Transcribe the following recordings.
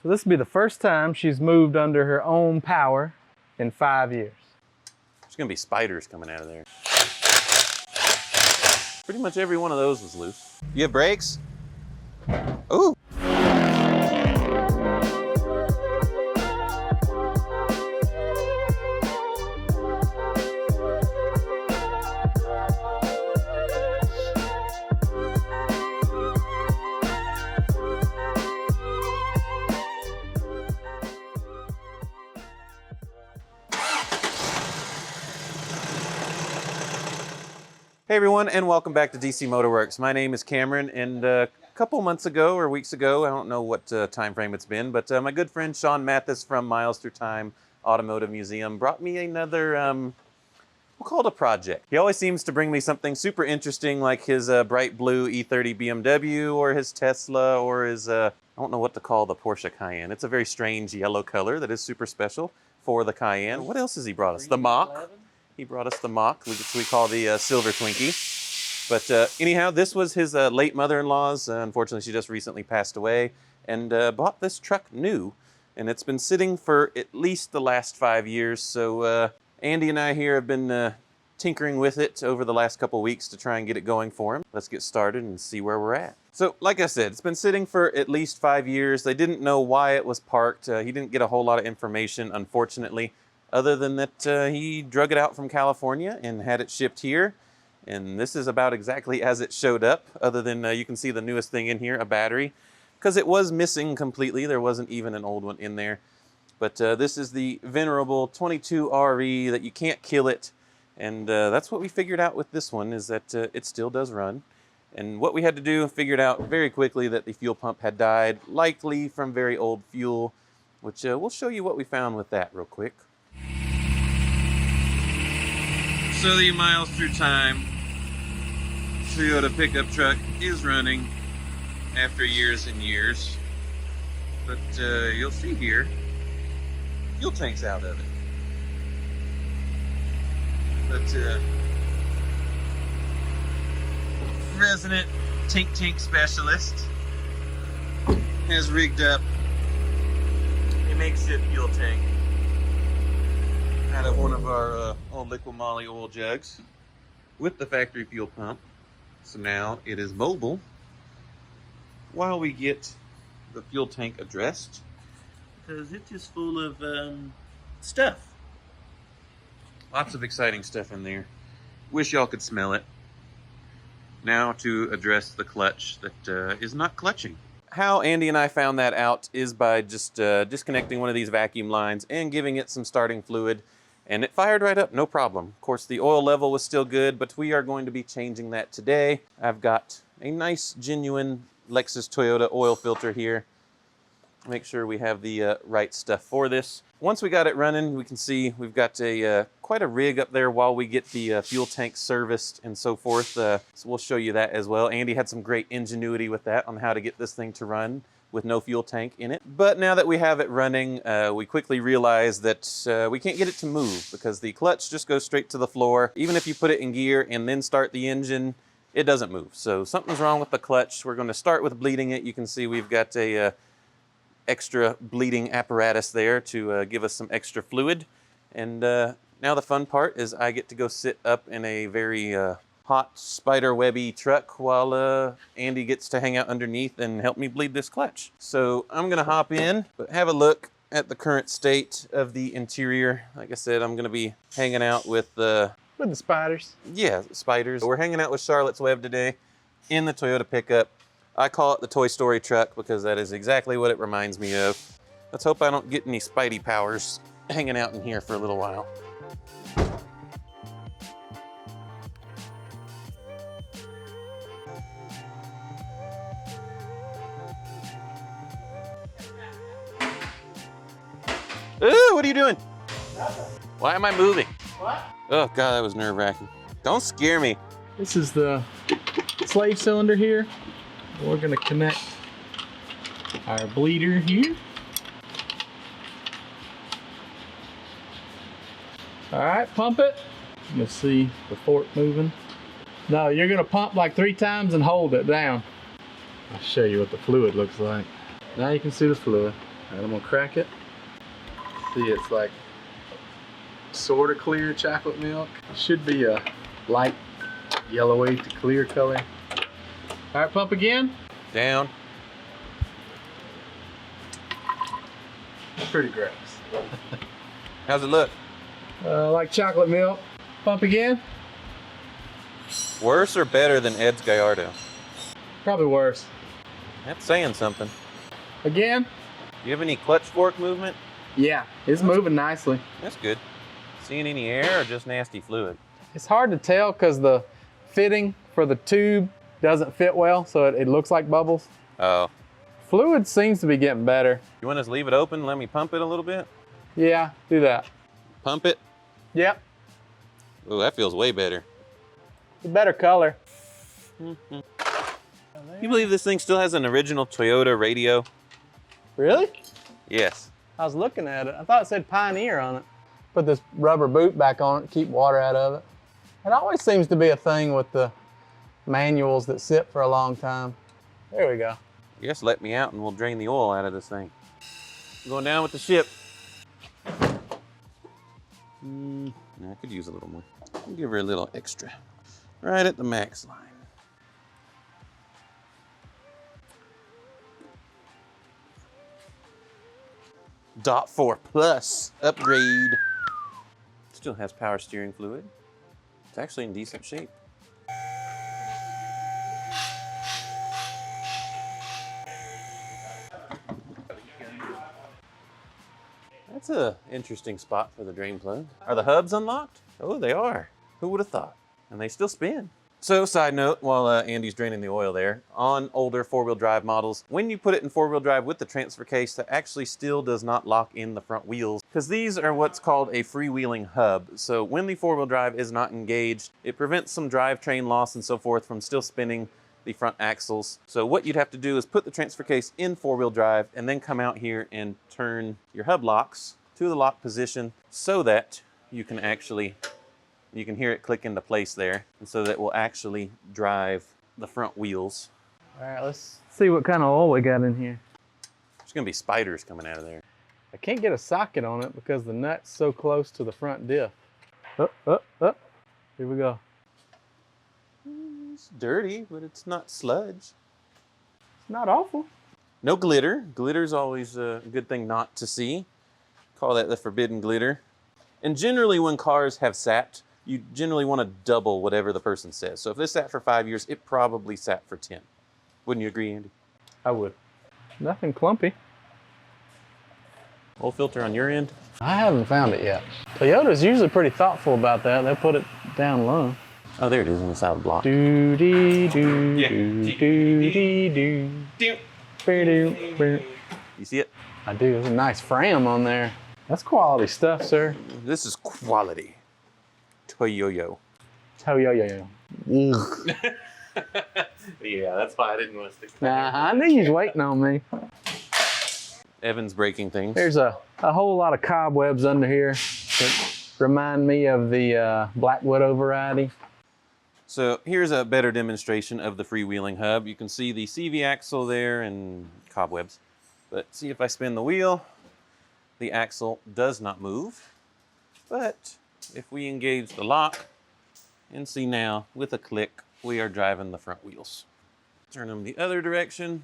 So this will be the first time she's moved under her own power in 5 years. There's gonna be spiders coming out of there. Pretty much every one of those was loose. You have brakes? Ooh. Hey everyone, and welcome back to DC Motorwerks. My name is Cameron, and a couple months ago or weeks ago, I don't know what time frame it's been, but my good friend Sean Mathis from Miles Through Time Automotive Museum brought me another, we'll call it a project. He always seems to bring me something super interesting, like his bright blue E30 BMW, or his Tesla, or his, I don't know what to call the Porsche Cayenne. It's a very strange yellow color that is super special for the Cayenne. What else has he brought us? The Mach. He brought us the Mach, which we call the Silver Twinkie. But anyhow, this was his late mother-in-law's. Unfortunately, she just recently passed away, and bought this truck new. And it's been sitting for at least the last 5 years. So Andy and I here have been tinkering with it over the last couple weeks to try and get it going for him. Let's get started and see where we're at. So like I said, it's been sitting for at least 5 years. They didn't know why it was parked. He didn't get a whole lot of information, unfortunately, other than that he drug it out from California and had it shipped here. And this is about exactly as it showed up, other than you can see the newest thing in here, a battery, because it was missing completely. There wasn't even an old one in there. But this is the venerable 22RE that you can't kill it. And that's what we figured out with this one, is that it still does run. And what we had to do, figured out very quickly that the fuel pump had died, likely from very old fuel, which we'll show you what we found with that real quick. So the Miles Through Time Toyota pickup truck is running after years and years. But you'll see here, fuel tank's out of it. But resident tank specialist has rigged up a makeshift fuel tank out of one of our old liquid moly oil jugs with the factory fuel pump. So now it is mobile while we get the fuel tank addressed, because it's just full of stuff. Lots of exciting stuff in there. Wish y'all could smell it. Now to address the clutch that is not clutching. How Andy and I found that out is by just disconnecting one of these vacuum lines and giving it some starting fluid. And it fired right up, no problem. Of course, the oil level was still good, but we are going to be changing that today. I've got a nice, genuine Lexus Toyota oil filter here. Make sure we have the right stuff for this. Once we got it running, we can see we've got quite a rig up there while we get the fuel tank serviced and so forth. So we'll show you that as well. Andy had some great ingenuity with that on how to get this thing to run with no fuel tank in it. But now that we have it running, we quickly realized that we can't get it to move because the clutch just goes straight to the floor. Even if you put it in gear and then start the engine, it doesn't move. So something's wrong with the clutch. We're going to start with bleeding it. You can see we've got a extra bleeding apparatus there to give us some extra fluid. And now the fun part is I get to go sit up in a very hot spider webby truck while Andy gets to hang out underneath and help me bleed this clutch. So I'm gonna hop in, but have a look at the current state of the interior. Like I said, I'm gonna be hanging out with the spiders. Yeah, spiders. We're hanging out with Charlotte's Web today in the Toyota pickup. I call it the Toy Story truck because that is exactly what it reminds me of. Let's hope I don't get any Spidey powers hanging out in here for a little while. Ooh, what are you doing? Nothing. Why am I moving? What? Oh God, that was nerve-wracking. Don't scare me. This is the slave cylinder here. We're gonna connect our bleeder here. All right, pump it. You'll see the fork moving. No, you're gonna pump like 3 times and hold it down. I'll show you what the fluid looks like. Now you can see the fluid. And I'm gonna crack it. See, it's like sort of clear chocolate milk. Should be a light yellowy to clear color. All right, pump again. Down. Pretty gross. How's it look? Like chocolate milk. Pump again. Worse or better than Ed's Gallardo? Probably worse. That's saying something. Again. Do you have any clutch fork movement? Yeah, it's moving nicely. That's good. Seeing any air or just nasty fluid? It's hard to tell because the fitting for the tube doesn't fit well, so it looks like bubbles. Oh. Fluid seems to be getting better. You want us to leave it open and let me pump it a little bit? Yeah, do that. Pump it? Yep. Oh, that feels way better. It's a better color. You believe this thing still has an original Toyota radio? Really? Yes. I was looking at it. I thought it said Pioneer on it. Put this rubber boot back on it to keep water out of it. It always seems to be a thing with the manuals that sit for a long time. There we go. I guess let me out and we'll drain the oil out of this thing. Going down with the ship. I could use a little more. I'll give her a little extra. Right at the max line. Dot 4 Plus upgrade. Still has power steering fluid. It's actually in decent shape. That's an interesting spot for the drain plug. Are the hubs unlocked? Oh, they are. Who would have thought? And they still spin. So, side note, while Andy's draining the oil there, on older four-wheel drive models, when you put it in four-wheel drive with the transfer case, that actually still does not lock in the front wheels, because these are what's called a freewheeling hub. So when the four-wheel drive is not engaged, it prevents some drivetrain loss and so forth from still spinning the front axles. So what you'd have to do is put the transfer case in four-wheel drive and then come out here and turn your hub locks to the lock position so that you can actually, you can hear it click into place there, and so that will actually drive the front wheels. All right, let's see what kind of oil we got in here. There's gonna be spiders coming out of there. I can't get a socket on it because the nut's so close to the front diff. Up. Here we go. It's dirty, but it's not sludge. It's not awful. No glitter. Glitter's always a good thing not to see. Call that the forbidden glitter. And generally when cars have sat, you generally want to double whatever the person says. So if this sat for 5 years, it probably sat for 10. Wouldn't you agree, Andy? I would. Nothing clumpy. Oil filter on your end? I haven't found it yet. Toyota's usually pretty thoughtful about that. They'll put it down low. Oh, there it is on the side of the block. Do dee do do do dee do. You see it? I do. There's a nice frame on there. That's quality stuff, sir. This is quality. Toyoyo. Toyoyo. Yeah, that's why I didn't want to stick to Nah, I knew you was waiting on me. Evan's breaking things. There's a whole lot of cobwebs under here that remind me of the Black Widow variety. So here's a better demonstration of the freewheeling hub. You can see the CV axle there and cobwebs. But see, if I spin the wheel, the axle does not move. But if we engage the lock, and see now, with a click, we are driving the front wheels. Turn them the other direction.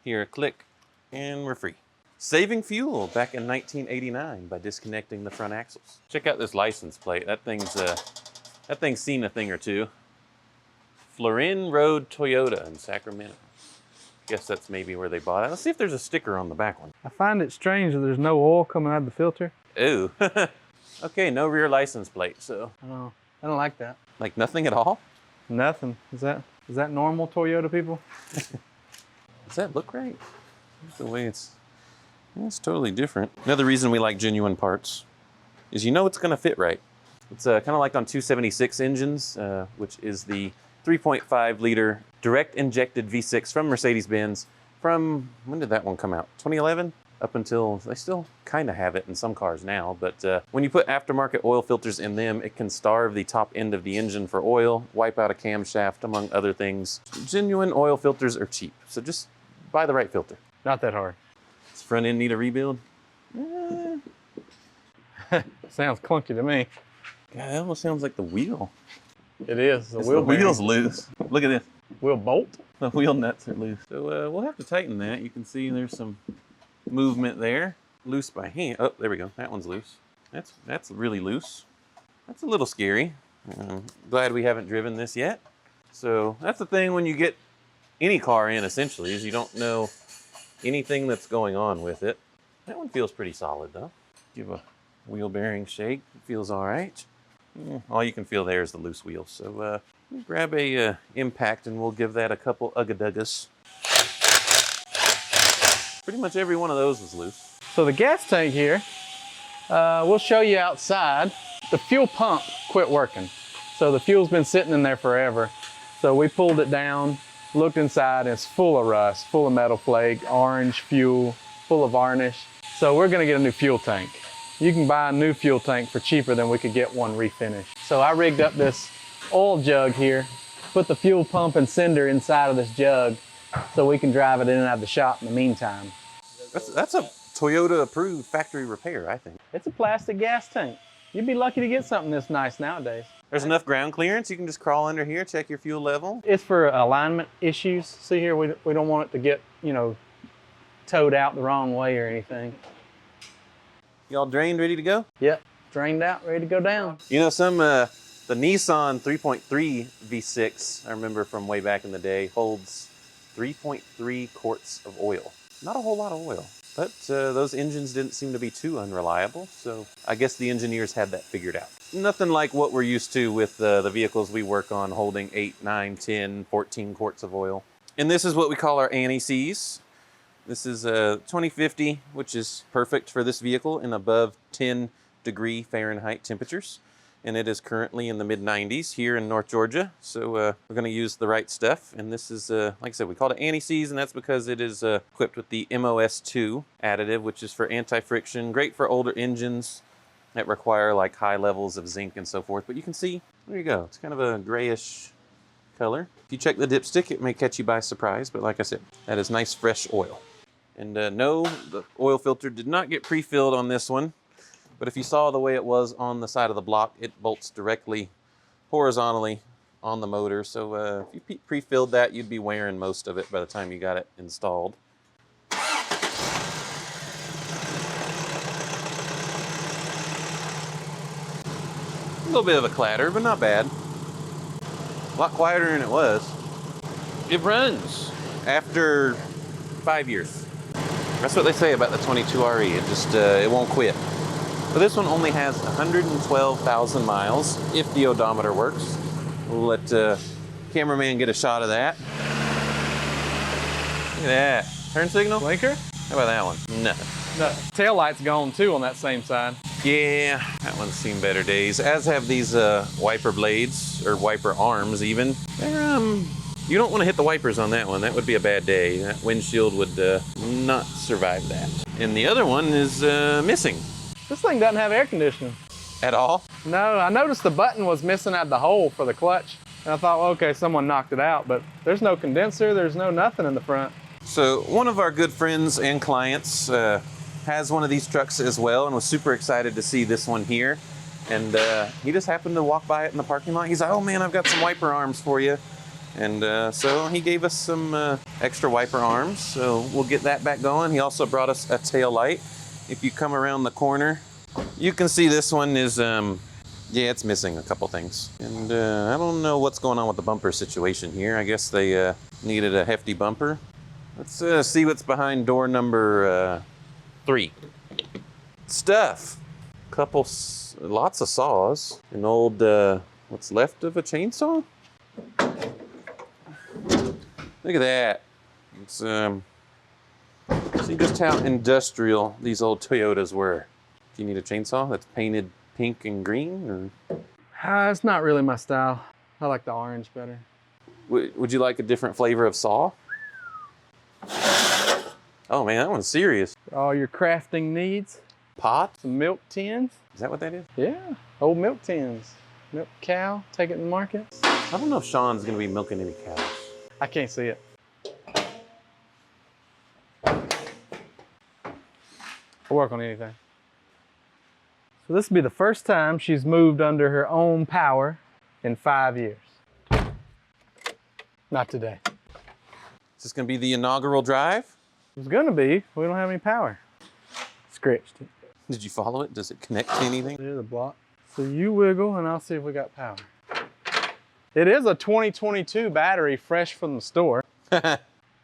Here, a click, and we're free. Saving fuel back in 1989 by disconnecting the front axles. Check out this license plate. That thing's seen a thing or two. Florin Road Toyota in Sacramento. Guess that's maybe where they bought it. Let's see if there's a sticker on the back one. I find it strange that there's no oil coming out of the filter. Ooh. Okay, no rear license plate, so. Oh, I don't like that. Like nothing at all? Nothing. Is that normal, Toyota people? Does that look right? The way it's totally different. Another reason we like genuine parts is you know it's gonna fit right. It's kind of like on 276 engines, which is the 3.5 liter direct injected V6 from Mercedes-Benz from, when did that one come out? 2011? Up until, they still kind of have it in some cars now, but when you put aftermarket oil filters in them, it can starve the top end of the engine for oil, wipe out a camshaft, among other things. Genuine oil filters are cheap, so just buy the right filter. Not that hard. It's front end need a rebuild? Sounds clunky to me. God, that almost sounds like the wheel. It is. The The wheel's loose. Look at this. Wheel bolt? The wheel nuts are loose. So we'll have to tighten that. You can see there's some movement there. Loose by hand. Oh, there we go. That one's loose. That's really loose. That's a little scary. Glad we haven't driven this yet. So that's the thing when you get any car in, essentially, is you don't know anything that's going on with it. That one feels pretty solid, though. Give a wheel bearing shake. It feels all right. All you can feel there is the loose wheels. So grab a impact and we'll give that a couple ugga-duggas. Pretty much every one of those was loose. So the gas tank here, we'll show you outside. The fuel pump quit working. So the fuel's been sitting in there forever. So we pulled it down, looked inside, and it's full of rust, full of metal flake, orange fuel, full of varnish. So we're gonna get a new fuel tank. You can buy a new fuel tank for cheaper than we could get one refinished. So I rigged up this oil jug here, put the fuel pump and sender inside of this jug so we can drive it in and out of the shop in the meantime. That's a Toyota approved factory repair, I think. It's a plastic gas tank. You'd be lucky to get something this nice nowadays. There's enough ground clearance. You can just crawl under here, check your fuel level. It's for alignment issues. See here, we don't want it to get, towed out the wrong way or anything. Y'all drained, ready to go? Yep, drained out, ready to go down. You know, the Nissan 3.3 V6, I remember from way back in the day, holds 3.3 quarts of oil. Not a whole lot of oil, but those engines didn't seem to be too unreliable, so I guess the engineers had that figured out. Nothing like what we're used to with the vehicles we work on holding 8, 9, 10, 14 quarts of oil. And this is what we call our anti-seize. This is a 2050, which is perfect for this vehicle in above 10-degree Fahrenheit temperatures. And it is currently in the mid-90s here in North Georgia. So we're going to use the right stuff. And this is, like I said, we call it anti-seize, and that's because it is equipped with the MOS2 additive, which is for anti-friction, great for older engines that require like high levels of zinc and so forth. But you can see, there you go. It's kind of a grayish color. If you check the dipstick, it may catch you by surprise. But like I said, that is nice, fresh oil. And no, the oil filter did not get pre-filled on this one. But if you saw the way it was on the side of the block, it bolts directly horizontally on the motor. So if you pre-filled that, you'd be wearing most of it by the time you got it installed. A little bit of a clatter, but not bad. A lot quieter than it was. It runs after 5 years. That's what they say about the 22RE. It just, it won't quit. But this one only has 112,000 miles, if the odometer works. We'll let cameraman get a shot of that. Look at that. Turn signal? Blinker? How about that one? Nothing. The tail light's gone too on that same side. Yeah, that one's seen better days, as have these wiper blades, or wiper arms even. They're, you don't want to hit the wipers on that one. That would be a bad day. That windshield would not survive that. And the other one is missing. This thing doesn't have air conditioning. At all? No, I noticed the button was missing out the hole for the clutch. And I thought, well, okay, someone knocked it out, but there's no condenser, there's no nothing in the front. So one of our good friends and clients has one of these trucks as well and was super excited to see this one here. And he just happened to walk by it in the parking lot. He's like, oh man, I've got some wiper arms for you. And so he gave us some extra wiper arms. So we'll get that back going. He also brought us a tail light. If you come around the corner, you can see this one is, yeah, it's missing a couple things. And I don't know what's going on with the bumper situation here. I guess they needed a hefty bumper. Let's see what's behind door number 3. Stuff. Lots of saws. An old, what's left of a chainsaw? Look at that. It's, see just how industrial these old Toyotas were. Do you need a chainsaw that's painted pink and green? Or? It's not really my style. I like the orange better. Would you like a different flavor of saw? Oh man, that one's serious. All your crafting needs. Pot? Some milk tins. Is that what that is? Yeah, old milk tins. Milk cow, take it to the market. I don't know if Sean's gonna be milking any cows. I can't see it. I'll work on anything. So this will be the first time she's moved under her own power in 5 years. Not today. Is this gonna be the inaugural drive? It's gonna be. We don't have any power. Scratched it. Did you follow it? Does it connect to anything? There's the block. So you wiggle and I'll see if we got power. It is a 2022 battery fresh from the store.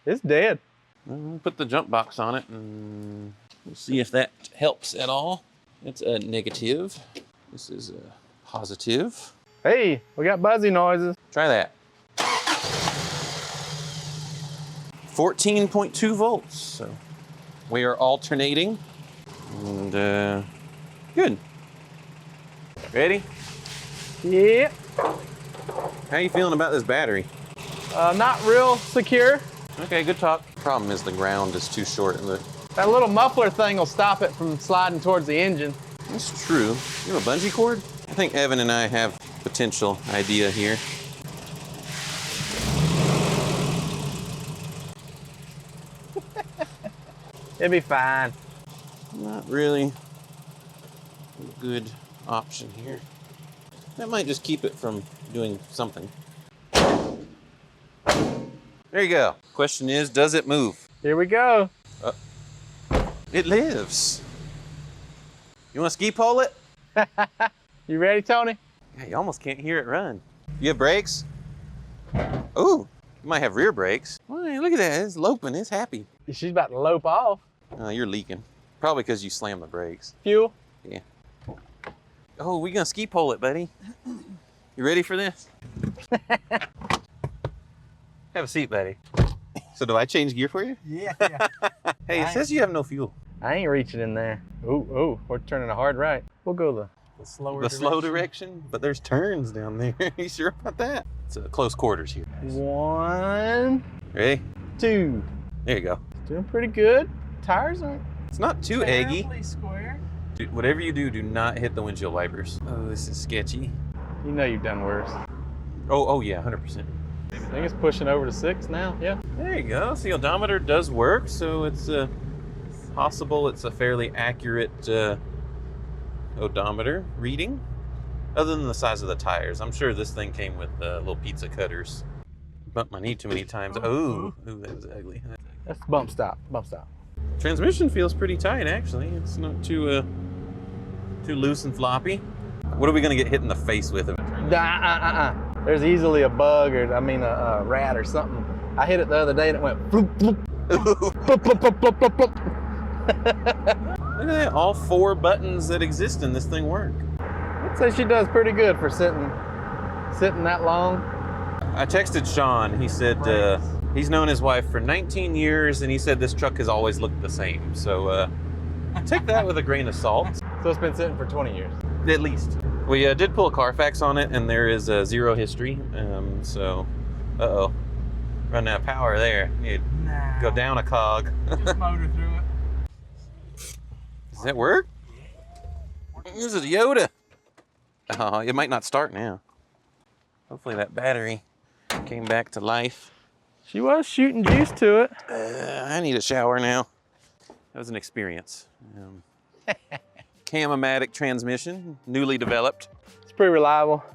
It's dead. We'll put the jump box on it and we'll see if that helps at all. It's a negative. This is a positive. Hey, we got buzzy noises. Try that. 14.2 volts. So we are alternating. And good. Ready? Yeah. How you feeling about this battery? Not real secure. Okay, good talk. Problem is the ground is too short. That little muffler thing will stop it from sliding towards the engine. That's true. You have a bungee cord? I think Evan and I have potential idea here. It'll be fine. Not really a good option here. That might just keep it from doing something. There you go. Question is, does it move? Here we go. It lives. You want to ski pole it? You ready, Tony? Yeah, you almost can't hear it run. You have brakes? Ooh, you might have rear brakes. Well, look at that, it's loping, it's happy. She's about to lope off. You're leaking. Probably because you slammed the brakes. Fuel. Yeah. Oh, we gonna ski pole it, buddy. You ready for this? Have a seat, buddy. So do I change gear for you? Yeah. Hey, it says you have no fuel. I ain't reaching in there. Ooh, we're turning a hard right. We'll go the slower direction. Slow direction, but there's turns down there. You sure about that? It's close quarters here. 1, Ready? 2. There you go. Doing pretty good. Tires aren't It's not too eggy. terribly square. Dude, whatever you do not hit the windshield wipers. Oh, this is sketchy. You know you've done worse. Oh yeah, 100%. I think it's pushing over to 6 now. Yeah. There you go. So the odometer does work, so it's possible it's a fairly accurate odometer reading. Other than the size of the tires. I'm sure this thing came with little pizza cutters. Bumped my knee too many times. Ooh, that was ugly. That's bump stop. Transmission feels pretty tight, actually. It's not too loose and floppy. What are we gonna get hit in the face with? There's easily a bug or a rat or something. I hit it the other day and it went bloop, bloop. Bloop, bloop, bloop, bloop, bloop, bloop. Look at that, all 4 buttons that exist in this thing work. I'd say she does pretty good for sitting that long. I texted Sean, he said he's known his wife for 19 years and he said this truck has always looked the same. So take that with a grain of salt. So it's been sitting for 20 years. At least. We did pull a Carfax on it and there is 0 history. So, uh-oh. Running out of power there. You'd go down a cog. Just motor through it. Does that work? This is Yoda. Oh, it might not start now. Hopefully that battery came back to life. She was shooting juice to it. I need a shower now. That was an experience. Cam-o-matic transmission, newly developed. It's pretty reliable.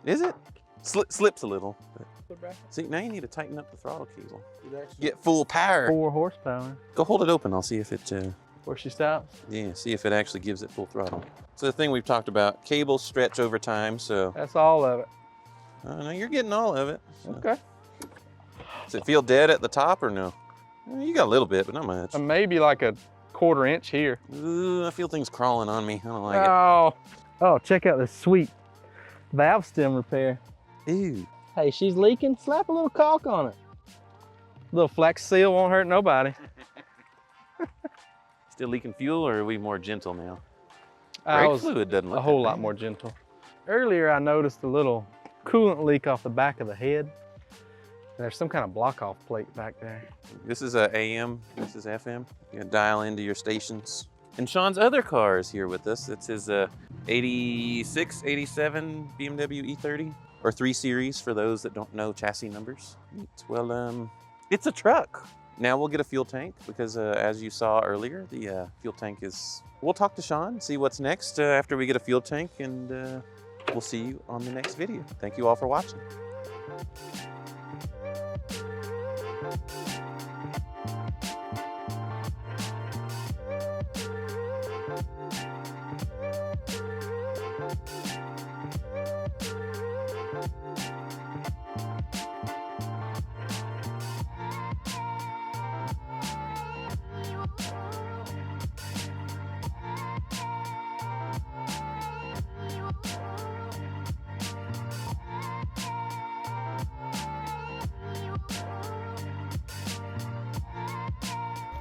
Is it? Slips a little. See, now you need to tighten up the throttle cable. Get full power. 4 horsepower. Go hold it open. I'll see if it... Where she stops? Yeah, see if it actually gives it full throttle. So the thing we've talked about, cables stretch over time, so... That's all of it. No, you're getting all of it. So. Okay. Does it feel dead at the top or no? You got a little bit, but not much. Maybe like a 1/4 inch here. Ooh, I feel things crawling on me. I don't like it. Oh, check out this sweet valve stem repair. Ew. Hey, she's leaking. Slap a little caulk on it. Little flex seal won't hurt nobody. Still leaking fuel, or are we more gentle now? Brake fluid doesn't look a whole that lot bad. more gentle. Earlier, I noticed a little coolant leak off the back of the head. There's some kind of block-off plate back there. This is a AM, this is FM. You can dial into your stations. And Sean's other car is here with us. It's his 86, 87 BMW E30, or 3 Series for those that don't know chassis numbers. Well, it's a truck. Now we'll get a fuel tank because as you saw earlier, the fuel tank is... We'll talk to Sean, see what's next after we get a fuel tank, and we'll see you on the next video. Thank you all for watching.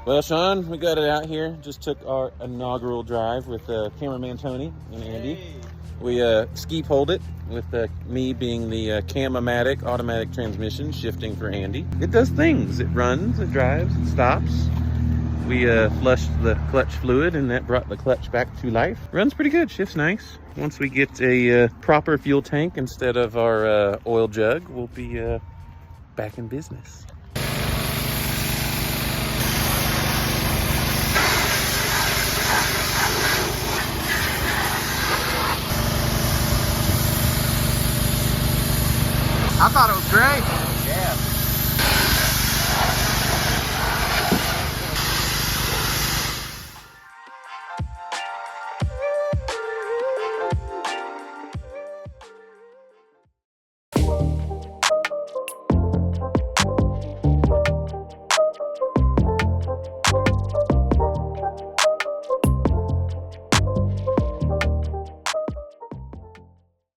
Well, Sean, we got it out here. Just took our inaugural drive with cameraman Tony and Andy. Hey. We ski-poled it with me being the Cam-O-Matic automatic transmission, shifting for Andy. It does things. It runs, it drives, it stops. We flushed the clutch fluid, and that brought the clutch back to life. Runs pretty good, shifts nice. Once we get a proper fuel tank instead of our oil jug, we'll be back in business. I thought it was great.